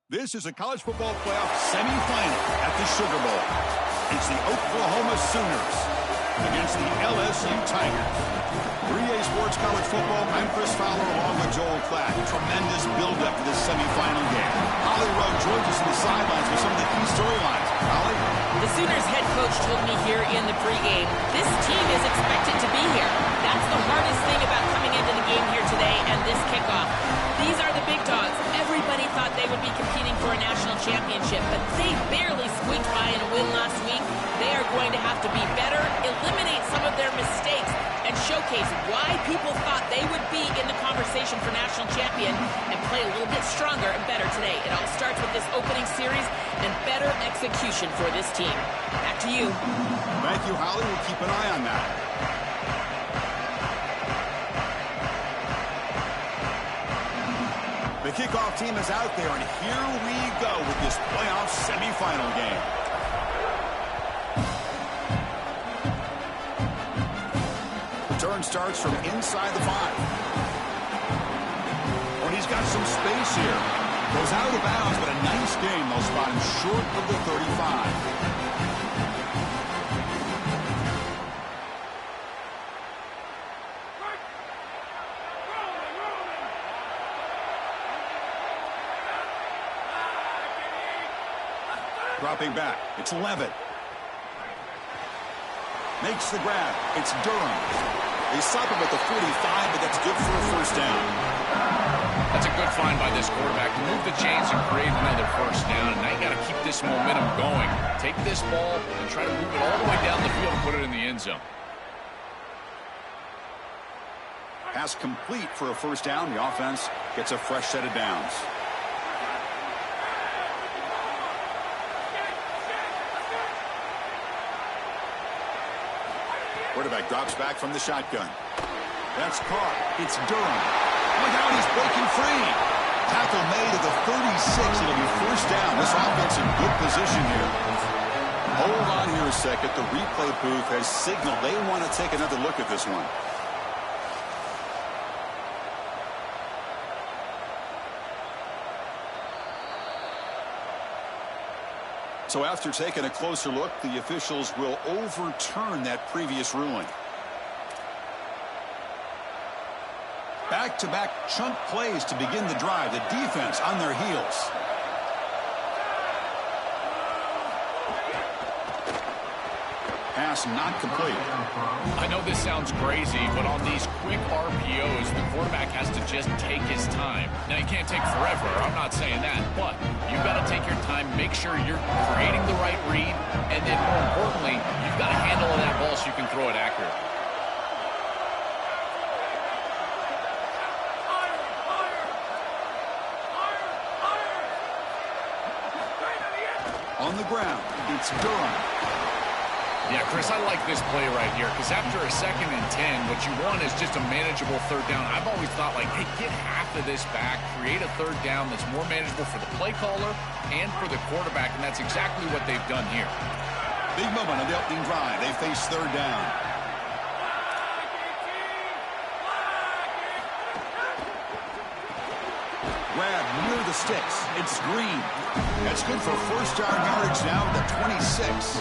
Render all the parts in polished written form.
This is a college football playoff semifinal at the Sugar Bowl. It's the Oklahoma Sooners against the LSU Tigers. 3A Sports College Football, I'm Chris Fowler along with Joel Klatt. Tremendous build-up to this semifinal game. Holly Rowe joins us on the sidelines with some of the key storylines. Holly? The Sooners head coach told me here in the pregame, this team is expected to be here. That's the hardest thing about coming into the game here today and this kickoff. These are the big dogs. Everybody thought they would be competing for a national championship, but they barely squeaked by in a win last week. They are going to have to be better, eliminate some of their mistakes, and showcase why people thought they would be in the conversation for national champion and play a little bit stronger and better today. It all starts with this opening series and better execution for this team. Back to you. Thank you, Holly. We'll keep an eye on that. The kickoff team is out there, and here we go with this playoff semifinal game. Return starts from inside the 5. Oh, he's got some space here. Goes out of bounds, but a nice game. They'll spot him short of the 35. Dropping back, it's Levitt. Makes the grab, it's Durham. They stop him at the 45, but that's good for a first down. That's a good find by this quarterback to move the chains and create another first down. And now you got to keep this momentum going. Take this ball and try to move it all the way down the field and put it in the end zone. Pass complete for a first down. The offense gets a fresh set of downs. Quarterback drops back from the shotgun. That's caught. It's Durham. Look out, he's breaking free. Tackle made at the 36. It'll be first down. This offense in good position here. Hold on here a second. The replay booth has signaled they want to take another look at this one. So after taking a closer look, the officials will overturn that previous ruling. Back-to-back chunk plays to begin the drive. The defense on their heels. Pass not complete. I know this sounds crazy, but on these quick RPOs, the quarterback has to just take his time. Now, you can't take forever. I'm not saying that, but you've got to take your time, make sure you're creating the right read, and then more importantly, you've got to handle that ball so you can throw it accurately. On the ground, it's Durham. Yeah, Chris, I like this play right here because after a 2nd and 10, what you want is just a manageable third down. I've always thought, like, hey, get half of this back, create a third down that's more manageable for the play caller and for the quarterback, and that's exactly what they've done here. Big moment on the opening drive. They face third down. Grab near the sticks. It's Green. That's good for first down yardage now at the 26.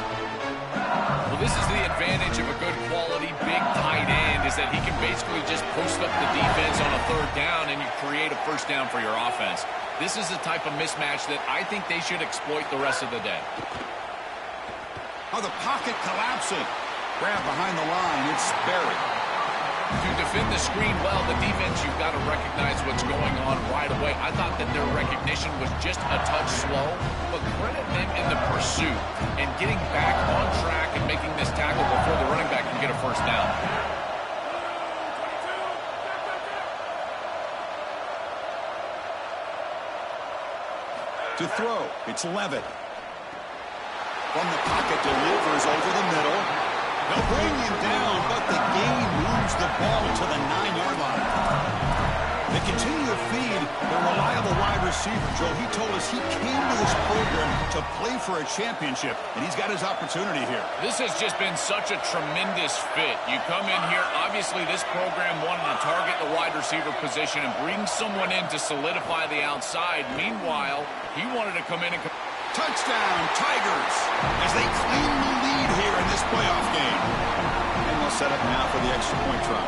Well, this is the advantage of a good quality big tight end is that he can basically just post up the defense on a third down and you create a first down for your offense. This is the type of mismatch that I think they should exploit the rest of the day. Oh, the pocket collapsing. Grab behind the line. It's Berry. To defend the screen well, the defense, you've got to recognize what's going on right away. I thought that their recognition was just a touch slow, but credit them in the pursuit and getting back on track and making this tackle before the running back can get a first down. To throw, it's Levitt. From the pocket, delivers over the middle. They'll bring him down, but the game moves the ball to the 9-yard line. They continue to feed their reliable wide receiver, Joe. He told us he came to this program to play for a championship, and he's got his opportunity here. This has just been such a tremendous fit. You come in here, obviously this program wanted to target the wide receiver position and bring someone in to solidify the outside. Meanwhile, he wanted to come in and... Touchdown, Tigers, as they claim the lead here in this playoff game. And they'll set up now for the extra point try.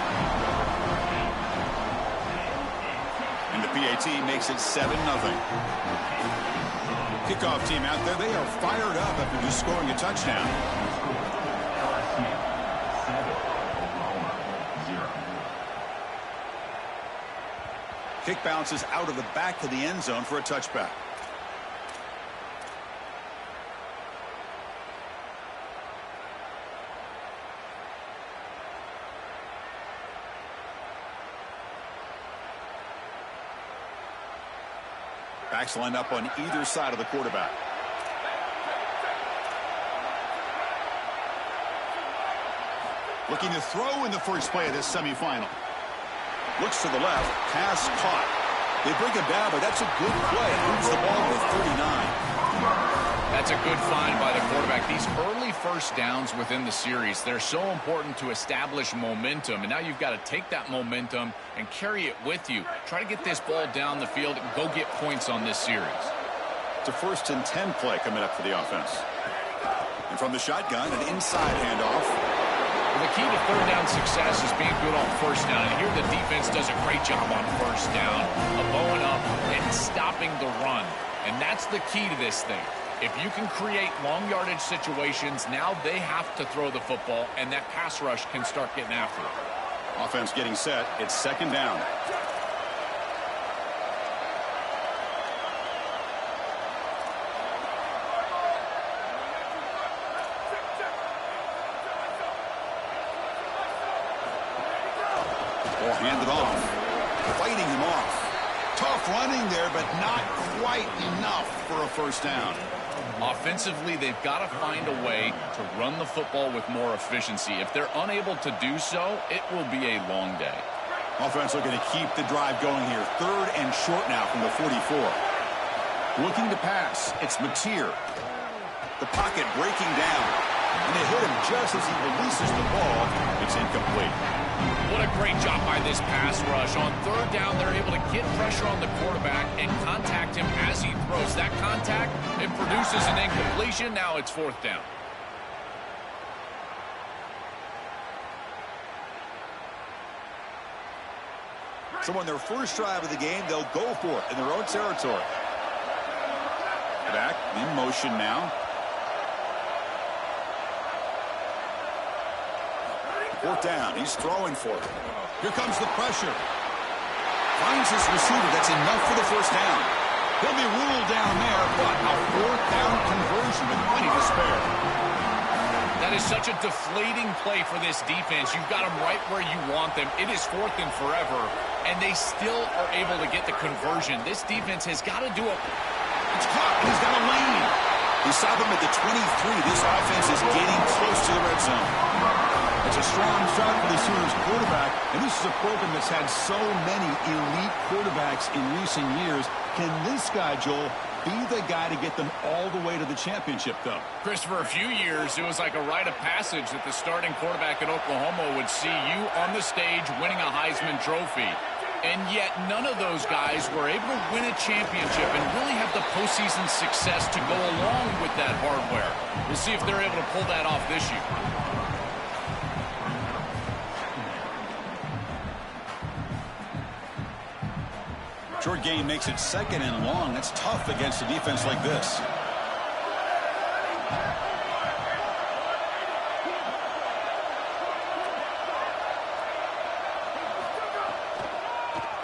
And the PAT makes it 7-0. Kickoff team out there, they are fired up after just scoring a touchdown. Kick bounces out of the back of the end zone for a touchback. Backs lined up on either side of the quarterback. Looking to throw in the first play of this semifinal. Looks to the left. Pass caught. They bring him down, but that's a good play. Moves the ball to 39. That's a good find by the quarterback. These early first downs within the series, they're so important to establish momentum. And now you've got to take that momentum and carry it with you. Try to get this ball down the field and go get points on this series. It's a 1st and 10 play coming up for the offense. And from the shotgun, an inside handoff. Well, the key to third down success is being good on first down. And here the defense does a great job on first down of bowing up and stopping the run. And that's the key to this thing. If you can create long yardage situations, now they have to throw the football, and that pass rush can start getting after it. Offense getting set. It's 2nd down. Ball handed off. Fighting him off. Tough running there, but not quite enough for a first down. Offensively, they've got to find a way to run the football with more efficiency. If they're unable to do so, it will be a long day. Offense looking to keep the drive going here. 3rd and short now from the 44. Looking to pass. It's Mateer. The pocket breaking down. And they hit him just as he releases the ball. It's incomplete. What a great job by this pass rush. On 3rd down, they're able to get pressure on the quarterback and contact him as he throws. That contact, it produces an incompletion. Now it's 4th down. So on their first drive of the game, they'll go for it in their own territory. Back in motion now. 4th down. He's throwing for it. Here comes the pressure. Finds his receiver. That's enough for the first down. He'll be ruled down there, but a 4th down conversion with plenty to spare. That is such a deflating play for this defense. You've got them right where you want them. It is 4th and forever, and they still are able to get the conversion. This defense has got to do it. It's caught, and he's got a lane. He stopped him at the 23. This offense is getting close to the red zone. It's a strong start for the Sooners quarterback, and this is a program that's had so many elite quarterbacks in recent years. Can this guy, Joel, be the guy to get them all the way to the championship, though? Chris, for a few years, it was like a rite of passage that the starting quarterback at Oklahoma would see you on the stage winning a Heisman Trophy. And yet none of those guys were able to win a championship and really have the postseason success to go along with that hardware. We'll see if they're able to pull that off this year. Short gain makes it 2nd and long. That's tough against a defense like this.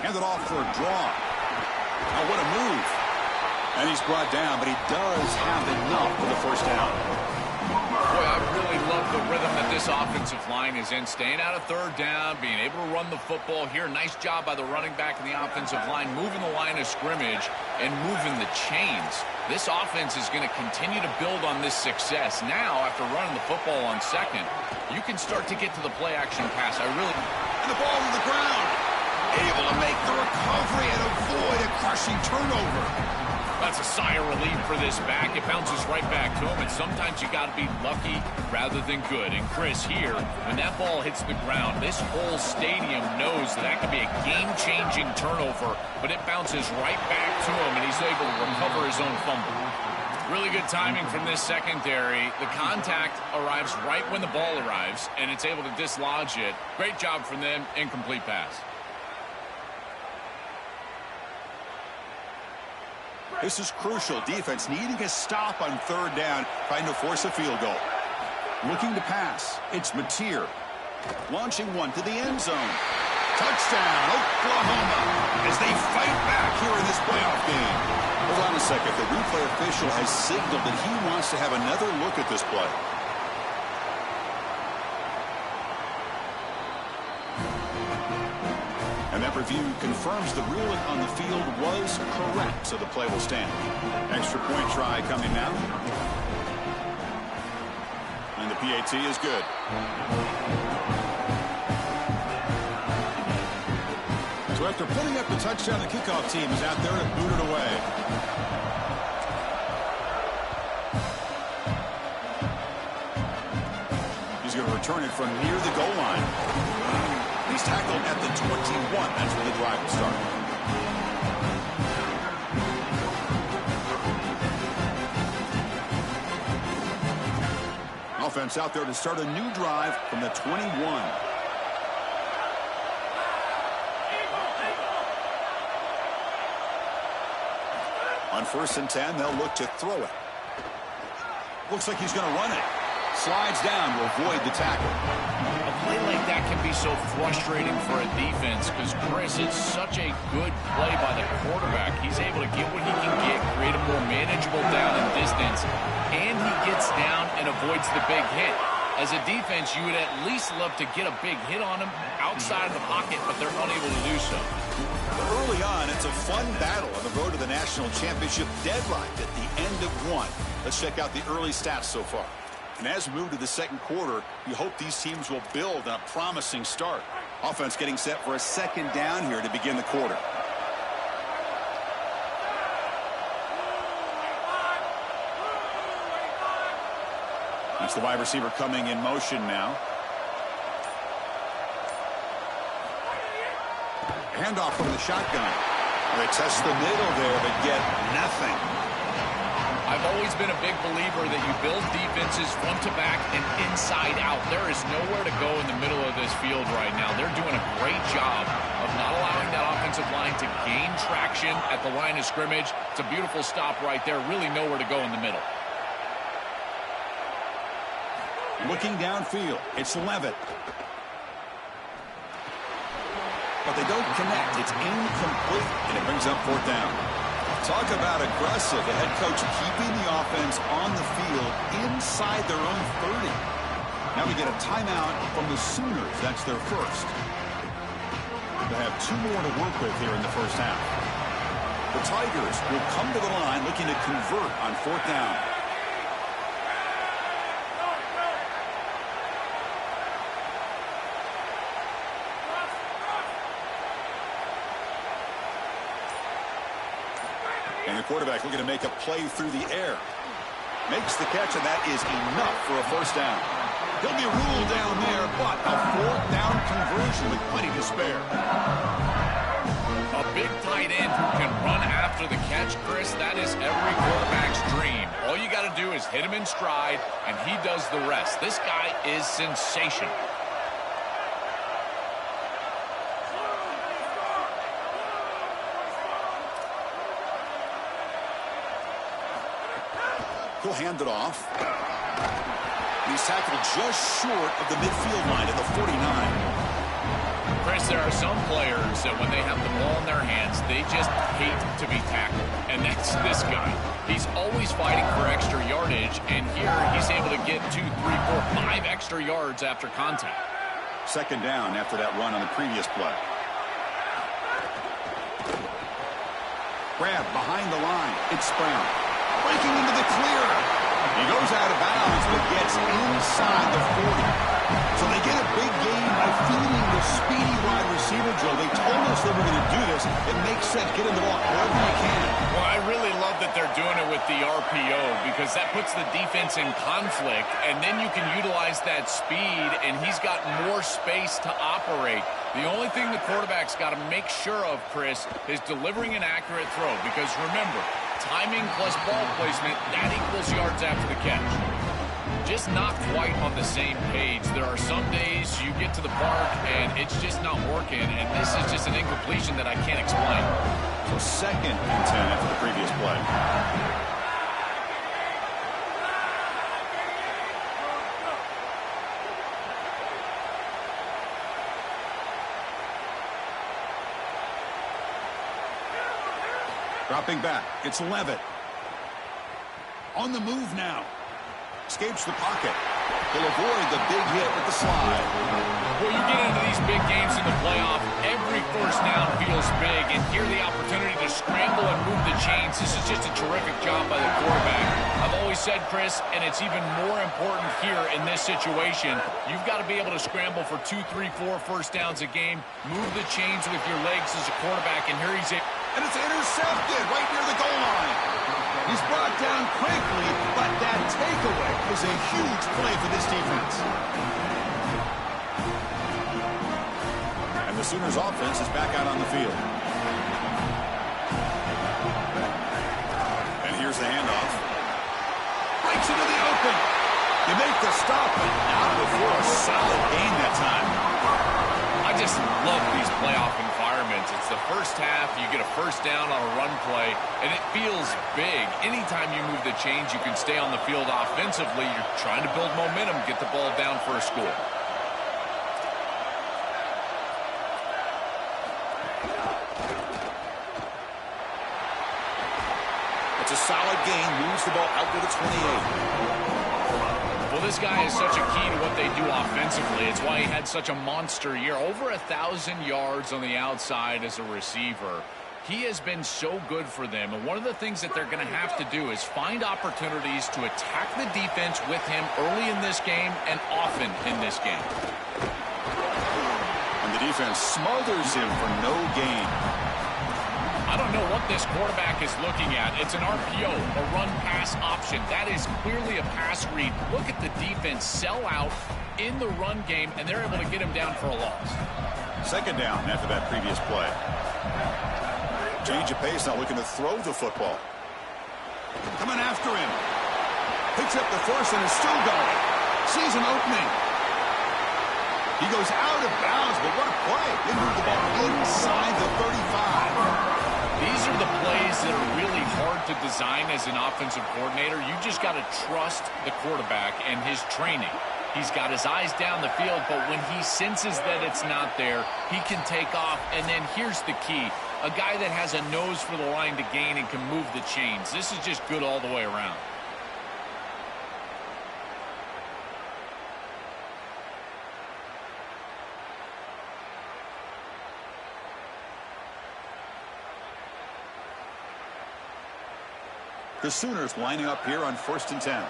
Handed off for a draw. Oh, what a move. And he's brought down, but he does have enough for the first down. Boy, I really love the rhythm that this offensive line is in. Staying out of 3rd down, being able to run the football here. Nice job by the running back and the offensive line, moving the line of scrimmage and moving the chains. This offense is going to continue to build on this success. Now, after running the football on 2nd, you can start to get to the play-action pass. And the ball to the ground. Able to make the recovery and avoid a crushing turnover. That's a sigh of relief for this back. It bounces right back to him, and sometimes you got to be lucky rather than good. And Chris, here, when that ball hits the ground, this whole stadium knows that could be a game-changing turnover, but it bounces right back to him, and he's able to recover his own fumble. Really good timing from this secondary. The contact arrives right when the ball arrives, and it's able to dislodge it. Great job from them. Incomplete pass. This is crucial. Defense needing a stop on third down, trying to force a field goal. Looking to pass. It's Mateer. Launching one to the end zone. Touchdown, Oklahoma, as they fight back here in this playoff game. Hold on a second. The replay official has signaled that he wants to have another look at this play. And that review confirms the ruling on the field was correct, so the play will stand. Extra point try coming now. And the PAT is good. So after putting up the touchdown, the kickoff team is out there to boot it away. He's going to return it from near the goal line. He's tackled at the 21. That's where the drive will start. Offense out there to start a new drive from the 21. On 1st and 10, they'll look to throw it. Looks like he's going to run it. Slides down to avoid the tackle. A play like that can be so frustrating for a defense because, Chris, it's such a good play by the quarterback. He's able to get what he can get, create a more manageable down and distance, and he gets down and avoids the big hit. As a defense, you would at least love to get a big hit on him outside of the pocket, but they're unable to do so. Early on, it's a fun battle on the road to the national championship, deadlocked at the end of one. Let's check out the early stats so far. And as we move to the second quarter, you hope these teams will build on a promising start. Offense getting set for a second down here to begin the quarter. That's the wide receiver coming in motion now. Handoff from the shotgun. They test the middle there, but get nothing. I've always been a big believer that you build defenses front to back and inside out. There is nowhere to go in the middle of this field right now. They're doing a great job of not allowing that offensive line to gain traction at the line of scrimmage. It's a beautiful stop right there. Really nowhere to go in the middle. Looking downfield, it's Levitt. But they don't connect. It's incomplete, and it brings up 4th down. Talk about aggressive. The head coach keeping the offense on the field inside their own 30. Now we get a timeout from the Sooners. That's their first. They have 2 more to work with here in the first half. The Tigers will come to the line looking to convert on 4th down. And the quarterback looking to make a play through the air. Makes the catch, and that is enough for a first down. He'll be ruled down there, but a 4th down conversion with plenty to spare. A big tight end who can run after the catch, Chris, that is every quarterback's dream. All you got to do is hit him in stride, and he does the rest. This guy is sensational. He'll hand it off. He's tackled just short of the midfield line at the 49. Chris, there are some players that when they have the ball in their hands, they just hate to be tackled. And that's this guy. He's always fighting for extra yardage, and here he's able to get 2, 3, 4, 5 extra yards after contact. Second down after that run on the previous play. Grab behind the line. It's Brown. Breaking into the clear. He goes out of bounds, but gets inside the 40. So they get a big gain by feeding the speedy wide receiver, Joe. They told us said, get him the ball wherever you can. Well, I really love that they're doing it with the RPO because that puts the defense in conflict, and then you can utilize that speed, and he's got more space to operate. The only thing the quarterback's got to make sure of, Chris, is delivering an accurate throw because, remember, timing plus ball placement, that equals yards after the catch. Just not quite on the same page. There are some days you get to the park and it's just not working, and this is just an incompletion that I can't explain. So 2nd and 10 after the previous play. Dropping back. It's Levitt. On the move now. Escapes the pocket. He'll avoid the big hit with the slide. Well, you get into these big games in the playoff, every first down feels big, and here the opportunity to scramble and move the chains. This is just a terrific job by the quarterback. I've always said, Chris, and it's even more important here in this situation, you've got to be able to scramble for 2, 3, 4 first downs a game, move the chains with your legs as a quarterback, and here he's in. And it's intercepted right near the goal line. He's brought down quickly, but that takeaway is a huge play for this defense. And the Sooners offense is back out on the field. And here's the handoff. Breaks into the open. You make the stop, but not before a solid gain that time. I just love these playoff environments. It's the first half, you get a first down on a run play, and it feels big. Anytime you move the chains, you can stay on the field offensively. You're trying to build momentum, get the ball down for a score. It's a solid gain, moves the ball out to the 28. Well, this guy is such a key to what they do offensively. It's why he had such a monster year. Over 1,000 yards on the outside as a receiver. He has been so good for them. And one of the things that they're going to have to do is find opportunities to attack the defense with him early in this game and often in this game. And the defense smothers him for no gain. I don't know what this quarterback is looking at. It's an RPO, a run-pass option. That is clearly a pass read. Look at the defense sell out in the run game, and they're able to get him down for a loss. 2nd down after that previous play. Change of pace, now looking to throw the football. Coming after him. Picks up the force and is still going. Sees an opening. He goes out of bounds, but what a play. They move the ball inside the 35. These are the plays that are really hard to design as an offensive coordinator. You just got to trust the quarterback and his training. He's got his eyes down the field, but when he senses that it's not there, he can take off. And then here's the key. A guy that has a nose for the line to gain and can move the chains. This is just good all the way around. The Sooners lining up here on 1st and 10.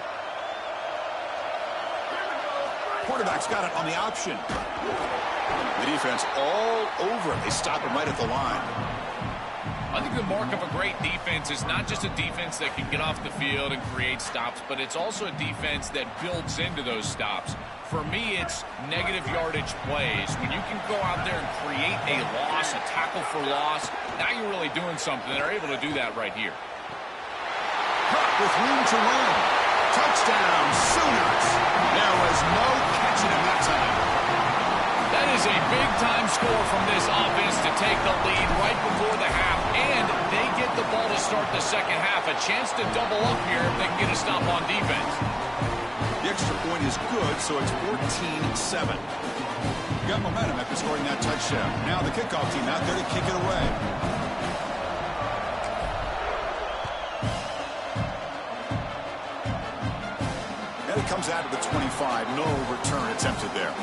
Quarterback's got it on the option. The defense all over it. They stop him right at the line. I think the mark of a great defense is not just a defense that can get off the field and create stops, but it's also a defense that builds into those stops. For me, it's negative yardage plays. When you can go out there and create a loss, a tackle for loss, now you're really doing something. They're able to do that right here. With room to run. Touchdown, Sooners. There was no catching him that time. That is a big-time score from this offense to take the lead right before the half, and they get the ball to start the second half. A chance to double up here if they can get a stop on defense. The extra point is good, so it's 14-7. Got momentum after scoring that touchdown. Now the kickoff team out there to kick it away. It comes out of the 25. No return attempted there.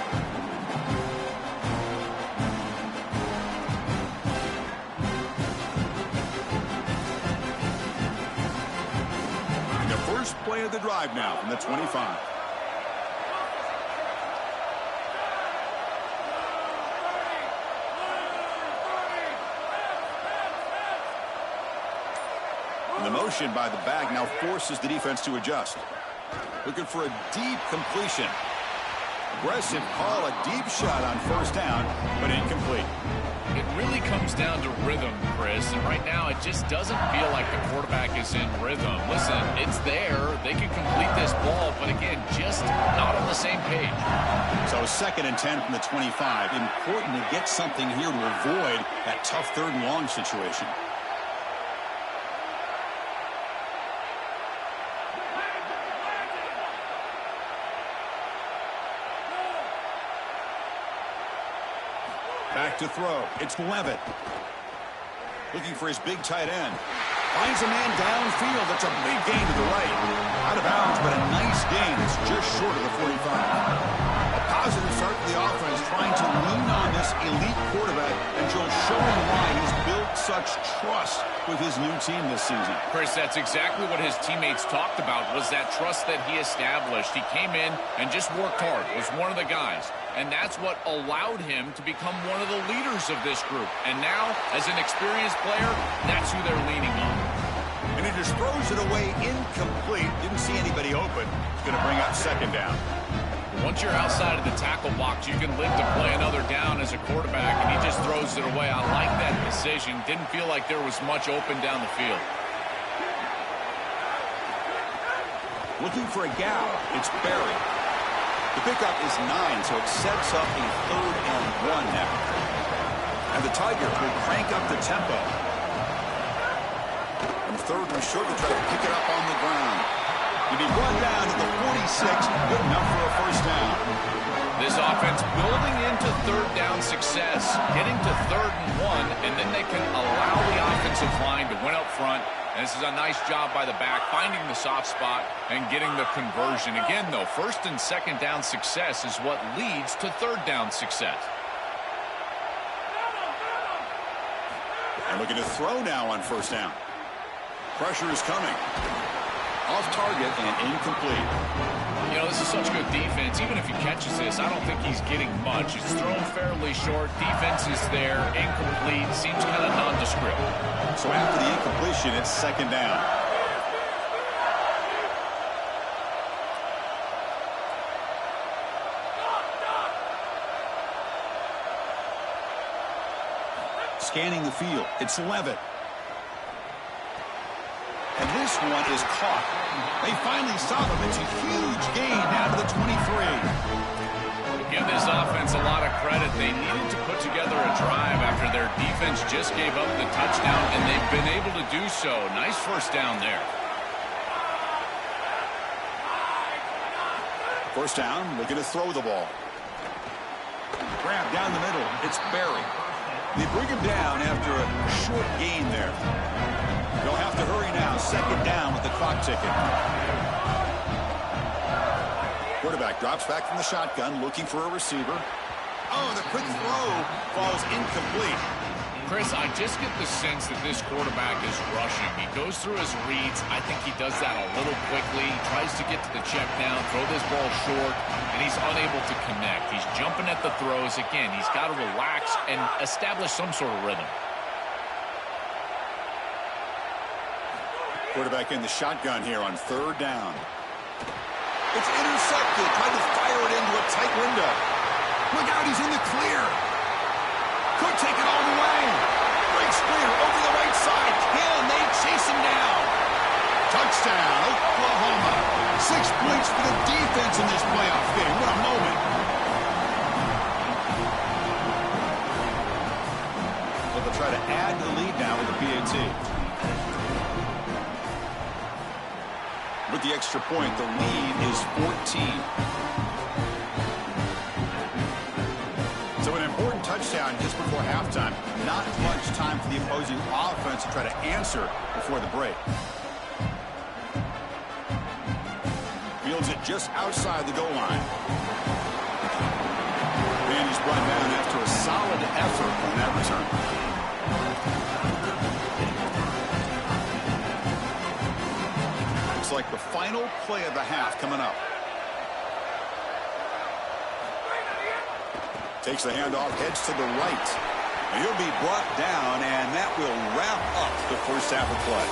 And the first play of the drive now from the 25. motion by the back now forces the defense to adjust. Looking for a deep completion. Aggressive call, a deep shot on first down, but incomplete. It really comes down to rhythm, Chris, and right now it just doesn't feel like the quarterback is in rhythm. Listen, it's there. They can complete this ball, but again, just not on the same page. So 2nd and 10 from the 25. Important to get something here to avoid that tough 3rd and long situation. Back to throw. It's Levitt. Looking for his big tight end. Finds a man downfield. That's a big gain to the right. Out of bounds, but a nice gain. It's just short of the 45. A positive start for the offense, trying to lean on this elite quarterback and showing why he's built such trust with his new team this season. Chris, that's exactly what his teammates talked about, was that trust that he established. He came in and just worked hard, was one of the guys. And that's what allowed him to become one of the leaders of this group. And now, as an experienced player, that's who they're leaning on. And he just throws it away incomplete. Didn't see anybody open. It's going to bring up 2nd down. Once you're outside of the tackle box, you can live to play another down as a quarterback, and he just throws it away. I like that decision. Didn't feel like there was much open down the field. Looking for a gap. It's Barry. The pickup is 9, so it sets up a 3rd and 1 now. And the Tigers will crank up the tempo. And 3rd and short to try to pick it up on the ground. He'll be brought down to the 46, good enough for a 1st down. This offense building into 3rd down success, getting to 3rd and 1, and then they can allow the offensive line to win up front. And this is a nice job by the back, finding the soft spot and getting the conversion. Again, though, 1st and 2nd down success is what leads to 3rd down success. And looking to throw now on 1st down. Pressure is coming. Off target and incomplete. You know, this is such good defense. Even if he catches this, I don't think he's getting much. It's thrown fairly short. Defense is there. Incomplete. Seems kind of nondescript. So after the incompletion, it's 2nd down. Scanning the field. It's Levitt. And this one is caught. They finally stop him. It's a huge gain down to the 23. Give this offense a lot of credit. They needed to put together a drive after their defense just gave up the touchdown, and they've been able to do so. Nice 1st down there. 1st down, looking to throw the ball. Grab down the middle. It's Barry. They bring him down after a short gain there. They'll have to hurry now. 2nd down with the clock ticking. Quarterback drops back from the shotgun, looking for a receiver. Oh, the quick throw falls incomplete. Chris, I just get the sense that this quarterback is rushing. He goes through his reads. I think he does that a little quickly. He tries to get to the check down, throw this ball short, and he's unable to connect. He's jumping at the throws. Again, he's got to relax and establish some sort of rhythm. Quarterback in the shotgun here on 3rd down. It's intercepted. Tried to fire it into a tight window. Look out, he's in the clear. Could take it all the way. Breaks clear over the right side. Can they chase him down? Touchdown, Oklahoma. 6 points for the defense in this playoff game. What a moment. Well, they'll try to add to the lead now with the PAT. With the extra point, the lead is 14. So an important touchdown just before halftime. Not much time for the opposing offense to try to answer before the break. Fields it just outside the goal line. And he's brought down after a solid effort on that return. Like the final play of the half coming up. Takes the handoff, heads to the right. And he'll be brought down, and that will wrap up the first half of play.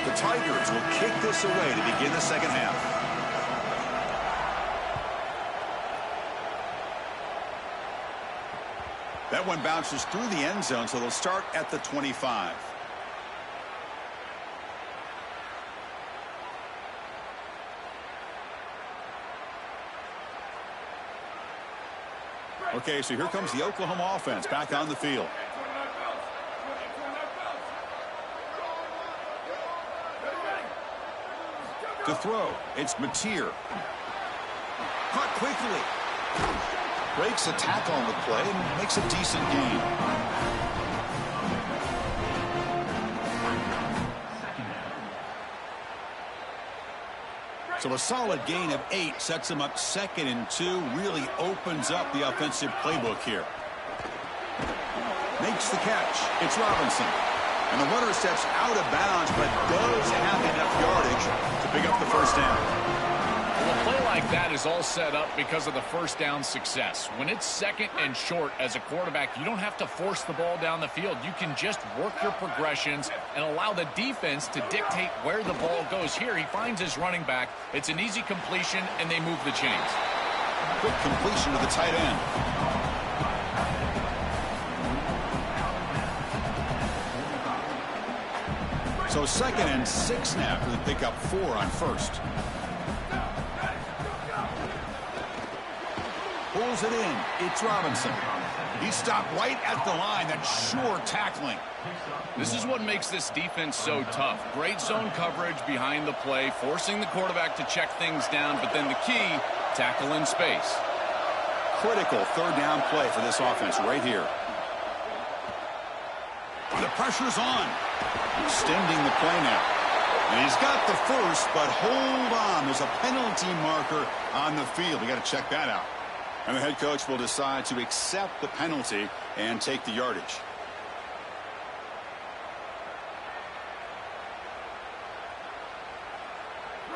The Tigers will kick this away to begin the second half. That one bounces through the end zone, so they'll start at the 25. Okay, so here comes the Oklahoma offense back on the field. To throw, it's Mateer. Caught quickly. Breaks a tackle on the play and makes a decent gain. So a solid gain of 8 sets him up 2nd and 2. Really opens up the offensive playbook here. Makes the catch. It's Robinson. And the runner steps out of bounds, but does have enough yardage to pick up the first down. Well, a play like that is all set up because of the first down success. When it's 2nd and short as a quarterback, you don't have to force the ball down the field. You can just work your progressions and allow the defense to dictate where the ball goes. Here, he finds his running back. It's an easy completion, and they move the chains. Quick completion to the tight end. So 2nd and 6 now for the pickup 4 on first. Pulls it in. It's Robinson. He stopped right at the line. That's sure tackling. This is what makes this defense so tough. Great zone coverage behind the play, forcing the quarterback to check things down, but then the key, tackle in space. Critical 3rd down play for this offense right here. The pressure's on. Extending the play now. And he's got the first, but hold on. There's a penalty marker on the field. We got to check that out. And the head coach will decide to accept the penalty and take the yardage.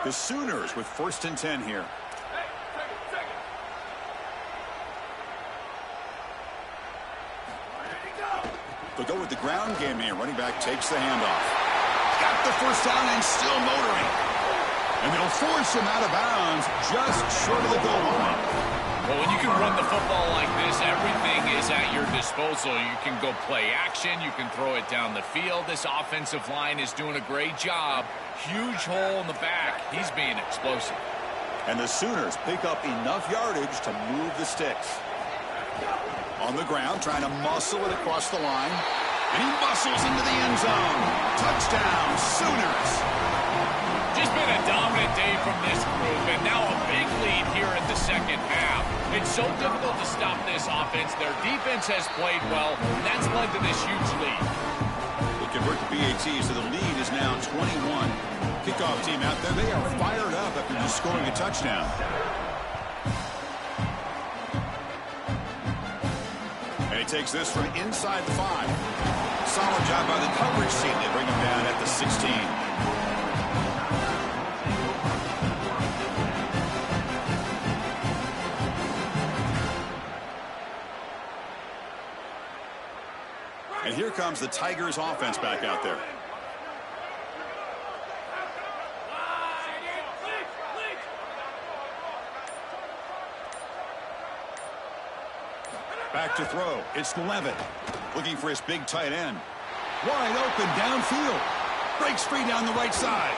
The Sooners with 1st and 10 here. They'll go with the ground game here. Running back takes the handoff. Got the first down and still motoring. And they'll force him out of bounds just short of the goal line. Well, when you can run the football like this, everything is at your disposal. You can go play action. You can throw it down the field. This offensive line is doing a great job. Huge hole in the back. He's being explosive. And the Sooners pick up enough yardage to move the sticks. On the ground, trying to muscle it across the line. And he muscles into the end zone. Touchdown, Sooners. Just been a dominant day from this group, and now a big lead here in the second half. It's so difficult to stop this offense. Their defense has played well, and that's led to this huge lead. They convert the BAT, so the lead is now 21. Kickoff team out there, they are fired up after just scoring a touchdown. And he takes this from inside the 5. Solid job by the coverage team. They bring him down at the 16. And here comes the Tigers offense back out there. Back to throw. It's Levitt. Looking for his big tight end. Wide open downfield. Breaks free down the right side.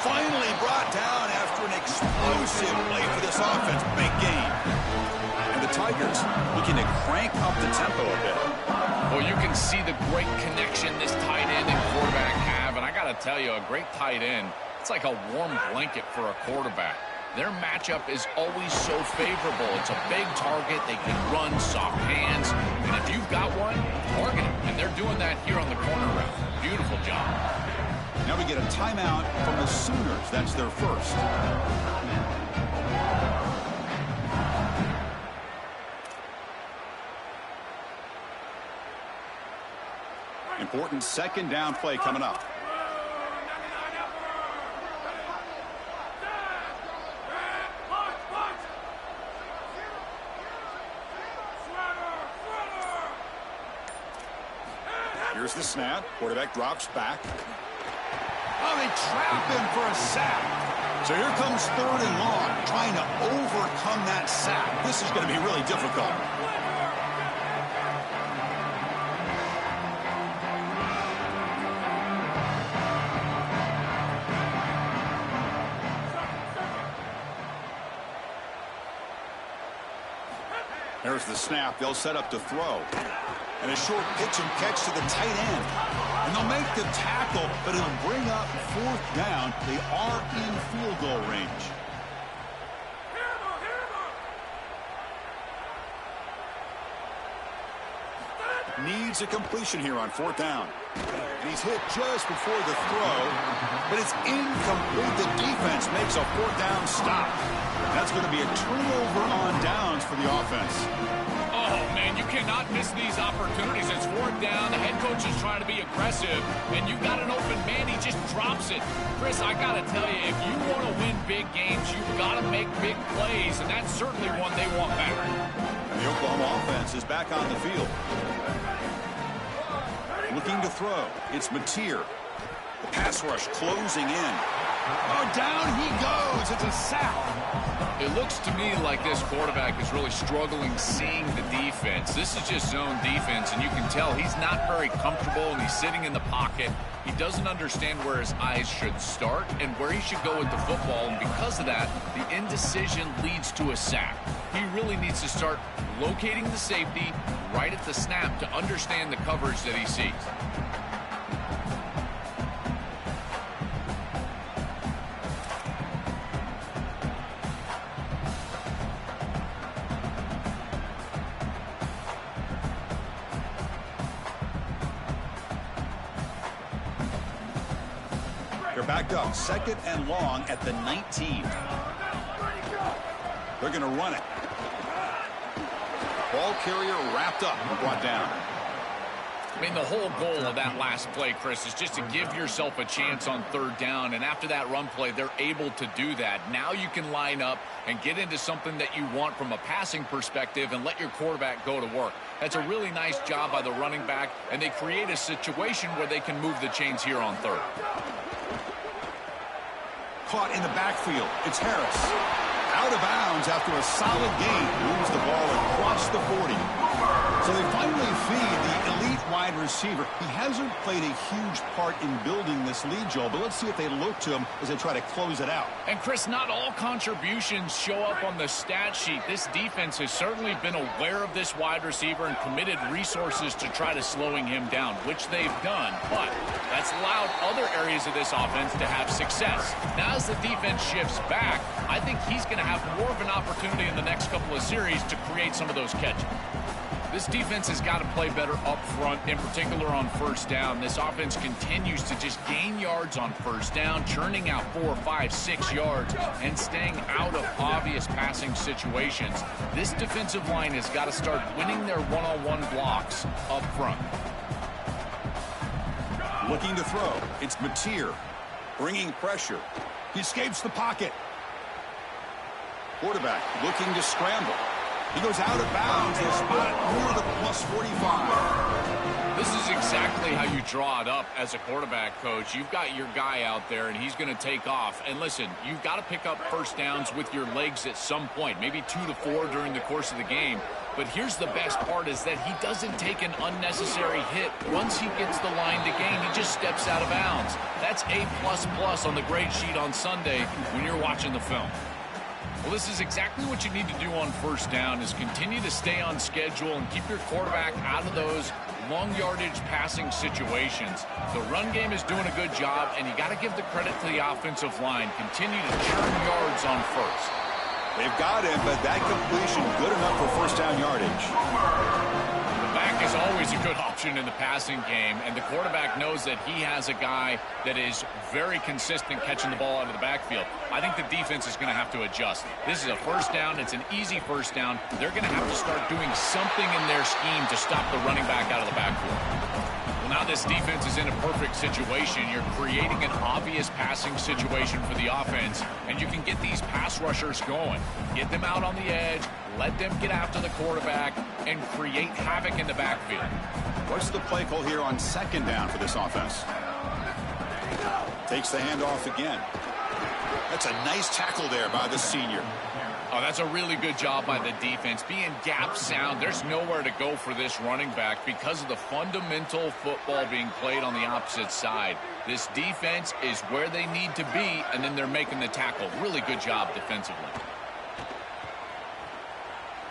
Finally brought down after an explosive play for this offense. Big game. And the Tigers looking to crank up the tempo a bit. Well, you can see the great connection this tight end and quarterback have. And I got to tell you, a great tight end, it's like a warm blanket for a quarterback. Their matchup is always so favorable. It's a big target. They can run, soft hands. And if you've got one, target it. And they're doing that here on the corner route. Beautiful job. Now we get a timeout from the Sooners. That's their first. Important second down play coming up. Here's the snap. Quarterback drops back. Oh, they trap him for a sack. So here comes 3rd and long, trying to overcome that sack. This is going to be really difficult. There's the snap. They'll set up to throw. And a short pitch and catch to the tight end. And they'll make the tackle, but it'll bring up 4th down. They are in field goal range. Needs a completion here on 4th down. And he's hit just before the throw, but it's incomplete. The defense makes a 4th down stop. That's going to be a turnover on downs for the offense. Oh, man, you cannot miss these opportunities. It's 4th down. The head coach is trying to be aggressive, and you've got an open man. He just drops it. Chris, I got to tell you, if you want to win big games, you've got to make big plays, and that's certainly one they want back. And the Oklahoma offense is back on the field. Looking to throw. It's Mateer. The pass rush closing in. Oh, down he goes. It's a sack. It looks to me like this quarterback is really struggling seeing the defense. This is just zone defense, and you can tell he's not very comfortable, and he's sitting in the pocket. He doesn't understand where his eyes should start and where he should go with the football, and because of that, the indecision leads to a sack. He really needs to start locating the safety right at the snap to understand the coverage that he sees. They're backed up. 2nd and long at the 19. They're going to run it. Ball carrier wrapped up and brought down. I mean, the whole goal of that last play, Chris, is just to give yourself a chance on 3rd down. And after that run play, they're able to do that. Now you can line up and get into something that you want from a passing perspective and let your quarterback go to work. That's a really nice job by the running back, and they create a situation where they can move the chains here on 3rd. Caught in the backfield. It's Harris. Out of bounds after a solid gain. Moves the ball across the 40. So they finally feed the elite wide receiver. He hasn't played a huge part in building this lead, Joel, but let's see if they look to him as they try to close it out. And, Chris, not all contributions show up on the stat sheet. This defense has certainly been aware of this wide receiver and committed resources to try to slowing him down, which they've done. But that's allowed other areas of this offense to have success. Now, as the defense shifts back, I think he's going to have more of an opportunity in the next couple of series to create some of those catches. This defense has got to play better up front, in particular on 1st down. This offense continues to just gain yards on 1st down, churning out 4, 5, 6 yards, and staying out of obvious passing situations. This defensive line has got to start winning their one-on-one blocks up front. Looking to throw. It's Mateer. Bringing pressure. He escapes the pocket. Quarterback looking to scramble. He goes out of bounds. They spot it near the plus 45. This is exactly how you draw it up as a quarterback coach. You've got your guy out there, and he's going to take off. And listen, you've got to pick up 1st downs with your legs at some point, maybe 2 to 4 during the course of the game. But here's the best part is that he doesn't take an unnecessary hit. Once he gets the line to gain, he just steps out of bounds. That's A++ on the grade sheet on Sunday when you're watching the film. Well, this is exactly what you need to do on 1st down is continue to stay on schedule and keep your quarterback out of those long yardage passing situations. The run game is doing a good job, and you got to give the credit to the offensive line. Continue to churn yards on 1st. They've got him, but that completion good enough for 1st down yardage. Is always a good option in the passing game, and the quarterback knows that he has a guy that is very consistent catching the ball out of the backfield. I think the defense is going to have to adjust. This is a 1st down. It's an easy 1st down. They're going to have to start doing something in their scheme to stop the running back out of the backfield. Well, now this defense is in a perfect situation. You're creating an obvious passing situation for the offense, and you can get these pass rushers going. Get them out on the edge, let them get after the quarterback, and create havoc in the backfield. What's the play call here on second down for this offense? Takes the handoff again. That's a nice tackle there by the senior. Oh, that's a really good job by the defense. Being gap sound, there's nowhere to go for this running back because of the fundamental football being played on the opposite side. This defense is where they need to be, and then they're making the tackle. Really good job defensively.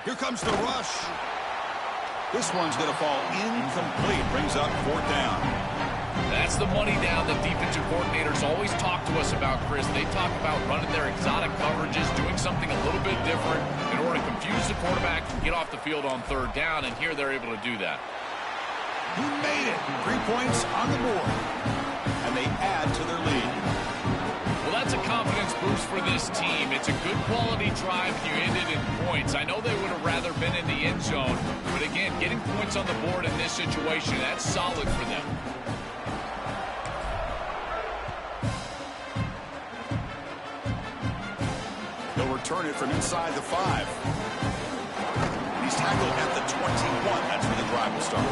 Here comes the rush. This one's going to fall incomplete. Brings up 4th down. That's the money down that defensive coordinators always talk to us about, Chris. They talk about running their exotic coverages, doing something a little bit different in order to confuse the quarterback and get off the field on 3rd down, and here they're able to do that. He made it. 3 points on the board. And they add to their lead. Well, that's a confidence boost for this team. It's a good quality drive. You ended in points. I know they would have rather been in the end zone, but again, getting points on the board in this situation, that's solid for them. They'll return it from inside the 5. He's tackled at the 21. That's where the drive will start.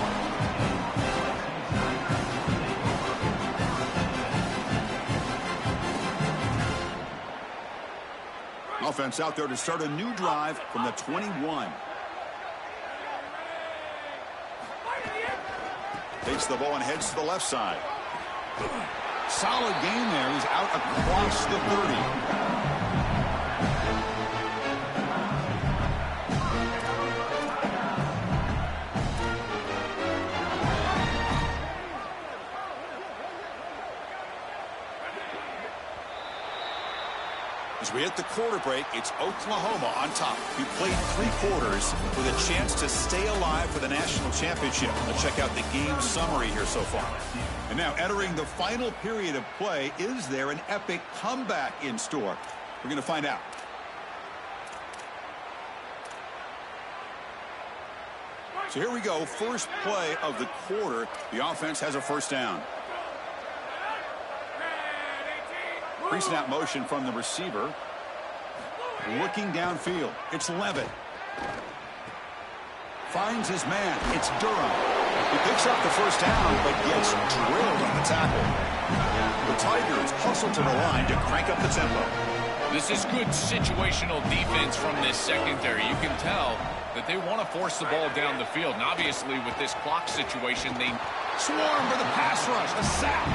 Offense out there to start a new drive from the 21. Takes the ball and heads to the left side. Solid game there. He's out across the 30. As we hit the quarter break, it's Oklahoma on top. We played 3 quarters with a chance to stay alive for the national championship. Let's check out the game summary here so far. And now entering the final period of play, is there an epic comeback in store? We're going to find out. So here we go. First play of the quarter. The offense has a 1st down. Pre-snap motion from the receiver. Looking downfield. It's Levitt. Finds his man. It's Durham. He picks up the 1st down, but gets drilled on the tackle. The Tigers hustle to the line to crank up the tempo. This is good situational defense from this secondary. You can tell that they want to force the ball down the field. And obviously, with this clock situation, they swarm for the pass rush. A sack.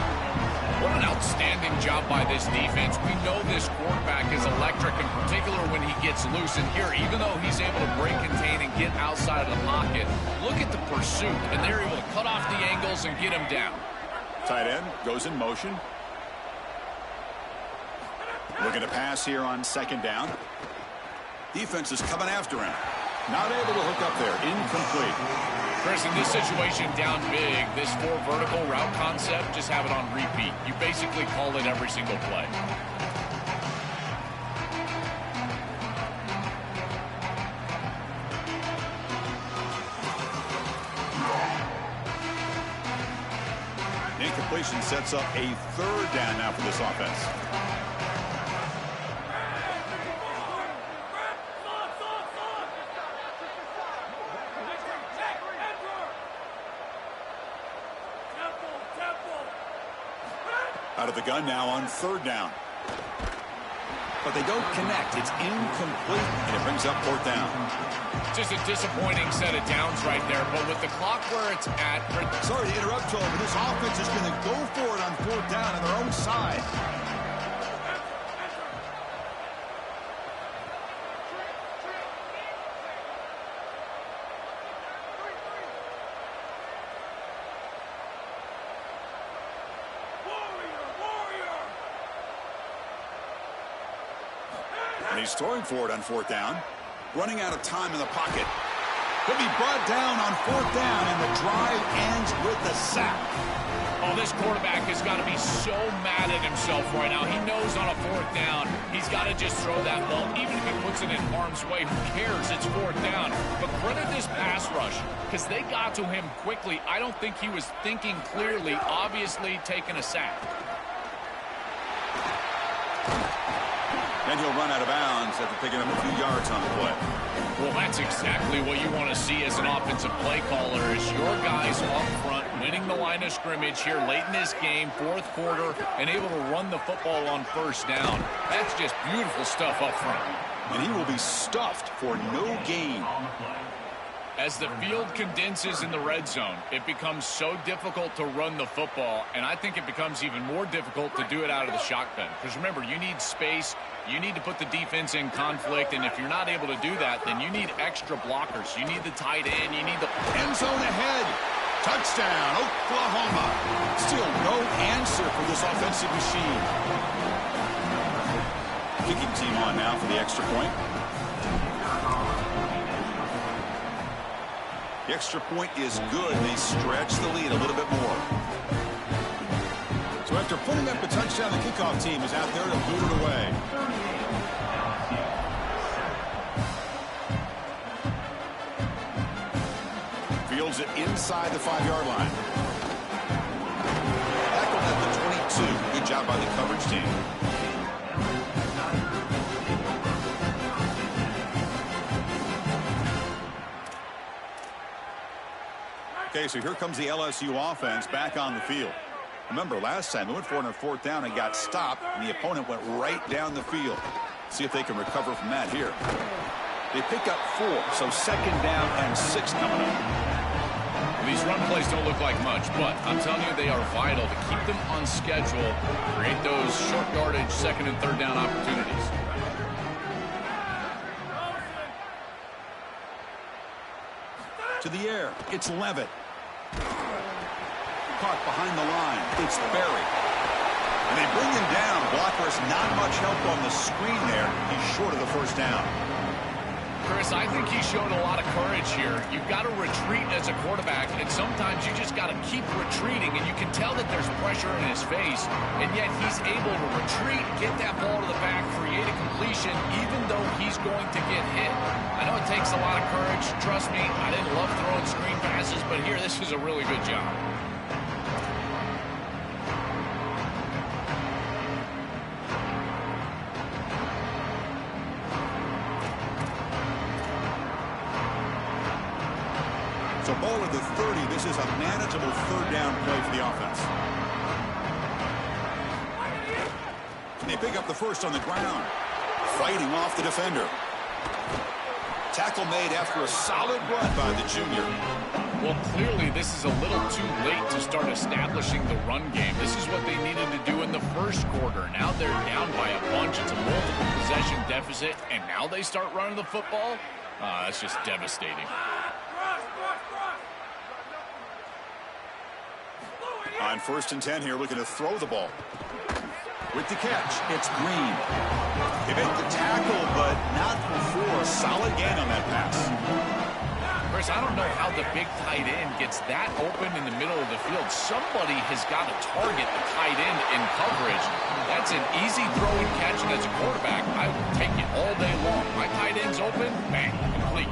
What an outstanding job by this defense. We know this quarterback is electric, in particular when he gets loose. And here, even though he's able to break, contain, and get outside of the pocket, look at the pursuit. And they're able to cut off the angles and get him down. Tight end goes in motion. Looking to pass here on 2nd down. Defense is coming after him. Not able to hook up there. Incomplete. Chris, in this situation down big, this 4 vertical route concept, just have it on repeat. You basically call it every single play. Incompletion sets up a 3rd down now for this offense. Out of the gun now on 3rd down. But they don't connect. It's incomplete, and it brings up 4th down. Just a disappointing set of downs right there, but with the clock where it's at... Sorry to interrupt, Joel, but this offense is going to go for it on 4th down on their own side. And he's throwing for it on 4th down. Running out of time in the pocket. Could be brought down on 4th down, and the drive ends with the sack. Oh, this quarterback has got to be so mad at himself right now. He knows on a 4th down, he's got to just throw that ball. Even if he puts it in harm's way, who cares? It's 4th down. But credit this pass rush, because they got to him quickly. I don't think he was thinking clearly, obviously taking a sack. And he'll run out of bounds after picking up a few yards on the play. Well, that's exactly what you want to see as an offensive play caller, is your guys up front winning the line of scrimmage here late in this game, fourth quarter, and able to run the football on first down. That's just beautiful stuff up front. And he will be stuffed for no gain. As the field condenses in the red zone, it becomes so difficult to run the football, and I think it becomes even more difficult to do it out of the shotgun. Because remember, you need space, you need to put the defense in conflict, and if you're not able to do that, then you need extra blockers. You need the tight end, you need the end zone ahead. Touchdown, Oklahoma. Still no answer for this offensive machine. Kicking team on now for the extra point. The extra point is good. They stretch the lead a little bit more. So after putting up a touchdown, the kickoff team is out there to boot it away. Fields it inside the 5-yard line. Tackled at the 22. Good job by the coverage team. Okay, so here comes the LSU offense back on the field. Remember, last time they went for it on 4th down and got stopped, and the opponent went right down the field. See if they can recover from that here. They pick up 4, so 2nd down and 6 coming up. These run plays don't look like much, but I'm telling you, they are vital to keep them on schedule, create those short yardage 2nd and 3rd down opportunities. To the air, it's Levitt. Caught behind the line, it's Berry. And they bring him down. Blocker's not much help on the screen there. He's short of the 1st down. Chris, I think he showed a lot of courage here. You've got to retreat as a quarterback, and sometimes you just got to keep retreating, and you can tell that there's pressure in his face, and yet he's able to retreat, get that ball to the back, create a completion, even though he's going to get hit. I know it takes a lot of courage. Trust me, I didn't love throwing screen passes, but here, this is a really good job. So ball at the 30. This is a manageable 3rd down play for the offense. And they pick up the 1st on the ground. Fighting off the defender. Tackle made after a solid run by the junior. Well, clearly this is a little too late to start establishing the run game. This is what they needed to do in the 1st quarter. Now they're down by a bunch. It's a multiple possession deficit, and now they start running the football? That's just devastating. On 1st and 10 here, looking to throw the ball. With the catch, it's Green. They make the tackle, but not before. Solid gain on that pass. Chris, I don't know how the big tight end gets that open in the middle of the field. Somebody has got to target the tight end in coverage. That's an easy throw and catch, and as a quarterback, I would take it all day long. My tight end's open, bang, complete.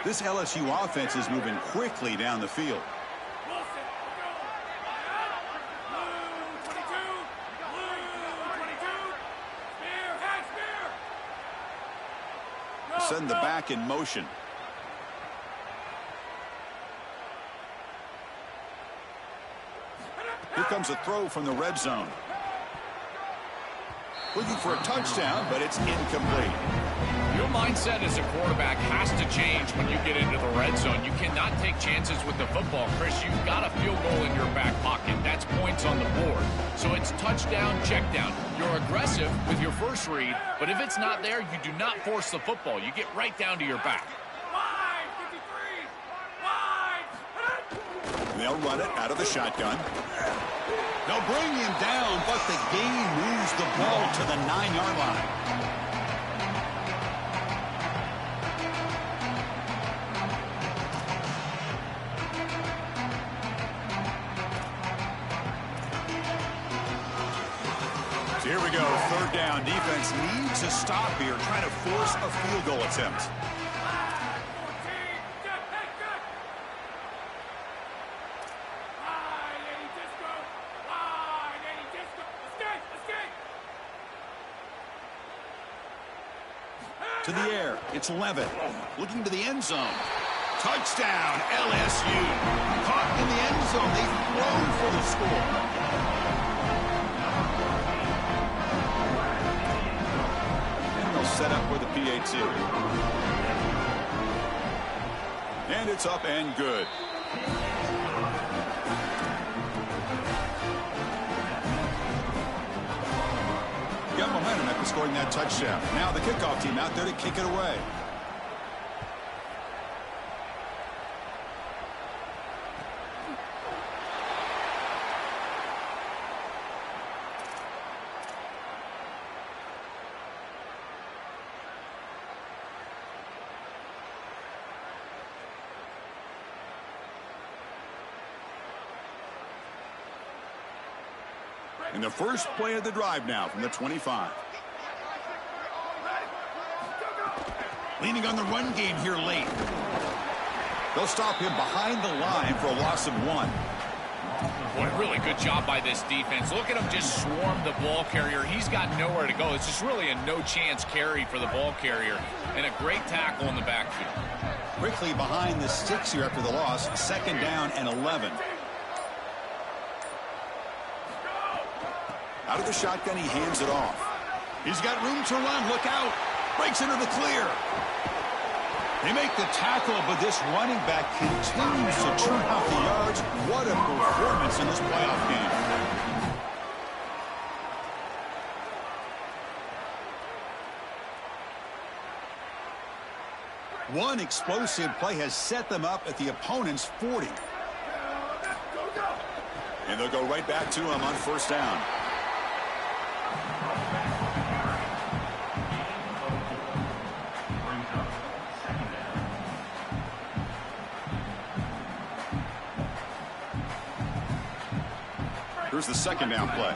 This LSU offense is moving quickly down the field. Send the back in motion. Here comes a throw from the red zone. Looking for a touchdown, but it's incomplete. Your mindset as a quarterback has to change when you get into the red zone. You cannot take chances with the football, Chris. You've got a field goal in your back pocket. That's points on the board. So it's touchdown, check down. You're aggressive with your first read, but if it's not there, you do not force the football. You get right down to your back. They'll run it out of the shotgun. They'll bring him down, but the gain moves the ball to the 9-yard line. So here we go, 3rd down. Defense needs a stop here, trying to force a field goal attempt. To the air. It's Levitt. Looking to the end zone. Touchdown, LSU. Caught in the end zone. They've thrown for the score. And they'll set up for the PAT. And it's up and good. Got momentum after scoring that touchdown. Now the kickoff team out there to kick it away. And the first play of the drive now from the 25. Leaning on the run game here late. They'll stop him behind the line for a loss of 1. Boy, really good job by this defense. Look at him just swarm the ball carrier. He's got nowhere to go. It's just really a no-chance carry for the ball carrier. And a great tackle in the backfield. Quickly behind the sticks here after the loss. 2nd down and 11. Out of the shotgun, he hands it off. He's got room to run. Look out. Breaks into the clear. They make the tackle, but this running back continues to churn out the yards. What a performance in this playoff game. One explosive play has set them up at the opponent's 40. And they'll go right back to him on 1st down. Here's the 2nd down play.